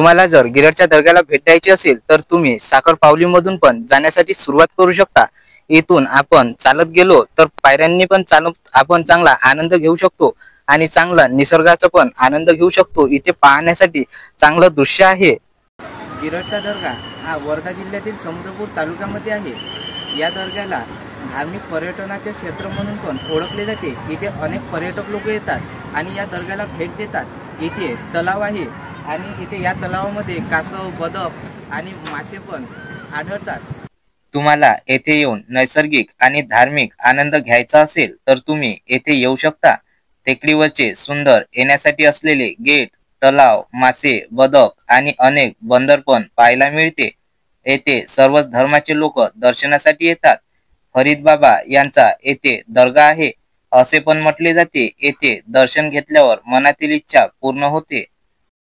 तुम्हाला जर गिरडच्या दर्ग्याला भेट द्यायची असेल तर तुम्ही साखर पावलीमधून पण जाण्यासाठी सुरुवात करू शकता। इथून आपण चालत गेलो तर पायऱ्यांनी पण चालत आपण चांगला आनंद घेऊ शकतो आणि चांगला निसर्गाचा पण आनंद घेऊ शकतो। इथे पाहण्यासाठी चांगलं दृश्य आहे। गिरडचा दर्गा हा वर्धा जिल्ह्यातील समुद्रपूर तालुक्यामध्ये आहे। या दर्ग्याला धार्मिक पर्यटनाचे क्षेत्र म्हणून पण ओळखले जाते। इथे अनेक पर्यटक लोक येतात आणि या दर्ग्याला भेट देतात। इथे तलाव आहे आणि इथे या तलावामध्ये कासव, बदक आणि मासे पण आढळतात। तुम्हाला येथे येऊन नैसर्गिक आणि धार्मिक आनंद घ्यायचा असेल तर तुम्ही येथे येऊ शकता। टेकडीवरचे सुंदर येण्यासाठी असलेले गेट, तलाव, मासे, बदक आणि अनेक बंदर पण पाहायला मिळते। येथे सर्वच धर्माचे लोक दर्शनासाठी येतात। फरीद बाबा यांचा येथे दर्गा आहे असे पण म्हटले जाते। येथे दर्शन घेतल्यावर मनातील इच्छा पूर्ण होते।